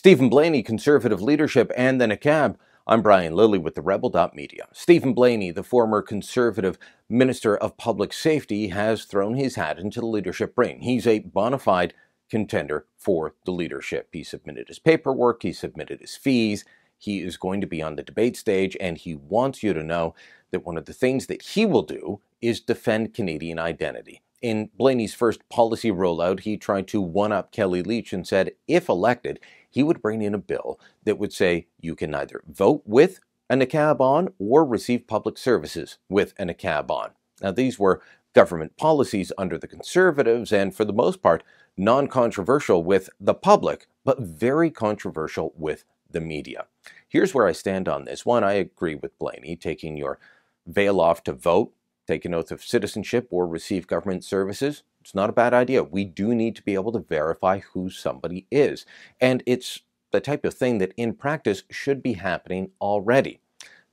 Stephen Blaney, Conservative Leadership, and the niqab. I'm Brian Lilly with the Rebel.media. Stephen Blaney, the former Conservative Minister of Public Safety, has thrown his hat into the leadership ring. He's a bona fide contender for the leadership. He submitted his paperwork, he submitted his fees, he is going to be on the debate stage, and he wants you to know that one of the things that he will do is defend Canadian identity. In Blaney's first policy rollout, he tried to one-up Kelly Leitch and said, if elected, he would bring in a bill that would say you can neither vote with a niqab on or receive public services with a niqab on. Now, these were government policies under the Conservatives and, for the most part, non-controversial with the public, but very controversial with the media. Here's where I stand on this. One, I agree with Blaney. Taking your veil off to vote, take an oath of citizenship, or receive government services, it's not a bad idea. We do need to be able to verify who somebody is. And it's the type of thing that in practice should be happening already.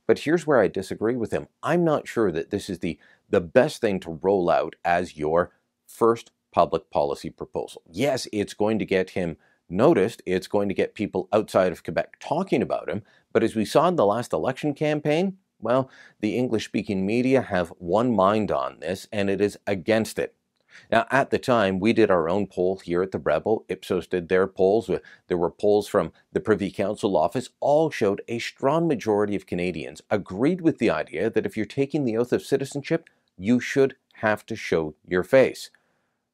But here's where I disagree with him. I'm not sure that this is the best thing to roll out as your first public policy proposal. Yes, it's going to get him noticed. It's going to get people outside of Quebec talking about him. But as we saw in the last election campaign, well, the English-speaking media have one mind on this, and it is against it. Now, at the time, we did our own poll here at the Rebel. Ipsos did their polls. There were polls from the Privy Council office. All showed a strong majority of Canadians agreed with the idea that if you're taking the oath of citizenship, you should have to show your face.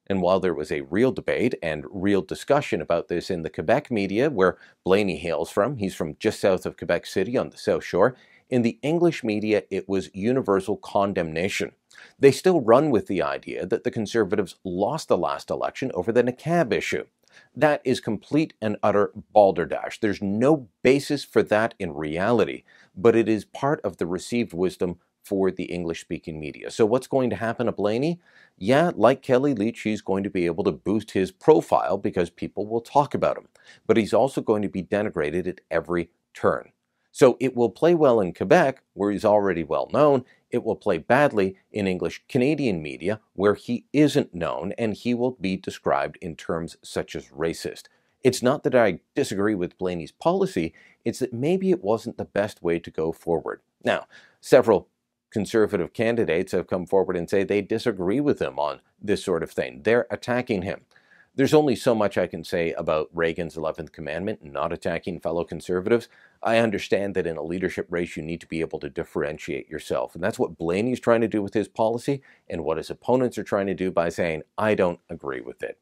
And while there was a real debate and real discussion about this in the Quebec media, where Blaney hails from, he's from just south of Quebec City on the South Shore, in the English media, it was universal condemnation. They still run with the idea that the Conservatives lost the last election over the niqab issue. That is complete and utter balderdash. There's no basis for that in reality, but it is part of the received wisdom for the English-speaking media. So what's going to happen to Blaney? Yeah, like Kelly Leitch, he's going to be able to boost his profile because people will talk about him. But he's also going to be denigrated at every turn. So it will play well in Quebec, where he's already well known. It will play badly in English-Canadian media, where he isn't known, and he will be described in terms such as racist. It's not that I disagree with Blaney's policy, it's that maybe it wasn't the best way to go forward. Now, several Conservative candidates have come forward and say they disagree with him on this sort of thing. They're attacking him. There's only so much I can say about Reagan's 11th commandment, not attacking fellow Conservatives. I understand that in a leadership race, you need to be able to differentiate yourself. And that's what Blaney's trying to do with his policy and what his opponents are trying to do by saying, I don't agree with it.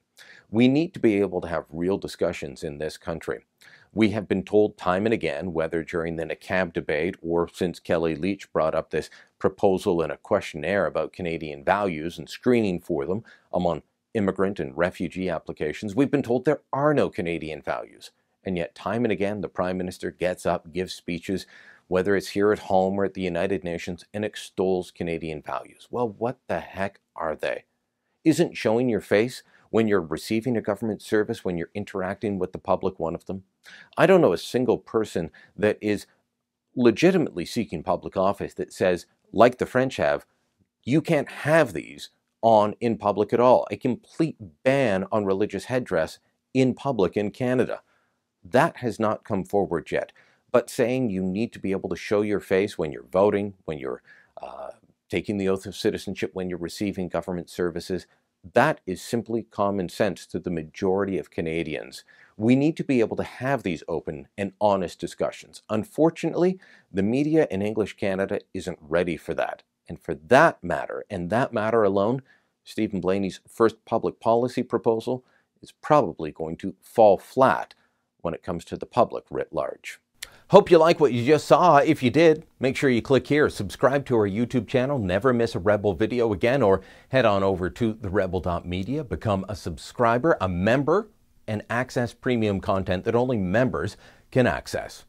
We need to be able to have real discussions in this country. We have been told time and again, whether during the niqab debate or since Kelly Leitch brought up this proposal in a questionnaire about Canadian values and screening for them among immigrant and refugee applications, we've been told there are no Canadian values. And yet time and again, the Prime Minister gets up, gives speeches, whether it's here at home or at the United Nations, and extols Canadian values. Well, what the heck are they? Isn't showing your face when you're receiving a government service, when you're interacting with the public, one of them? I don't know a single person that is legitimately seeking public office that says, like the French have, you can't have these on in public at all. A complete ban on religious headdress in public in Canada. That has not come forward yet. But saying you need to be able to show your face when you're voting, when you're taking the oath of citizenship, when you're receiving government services, that is simply common sense to the majority of Canadians. We need to be able to have these open and honest discussions. Unfortunately, the media in English Canada isn't ready for that. And for that matter, and that matter alone, Stephen Blaney's first public policy proposal is probably going to fall flat when it comes to the public writ large. Hope you like what you just saw. If you did, make sure you click here, subscribe to our YouTube channel, never miss a Rebel video again, or head on over to therebel.media, become a subscriber, a member, and access premium content that only members can access.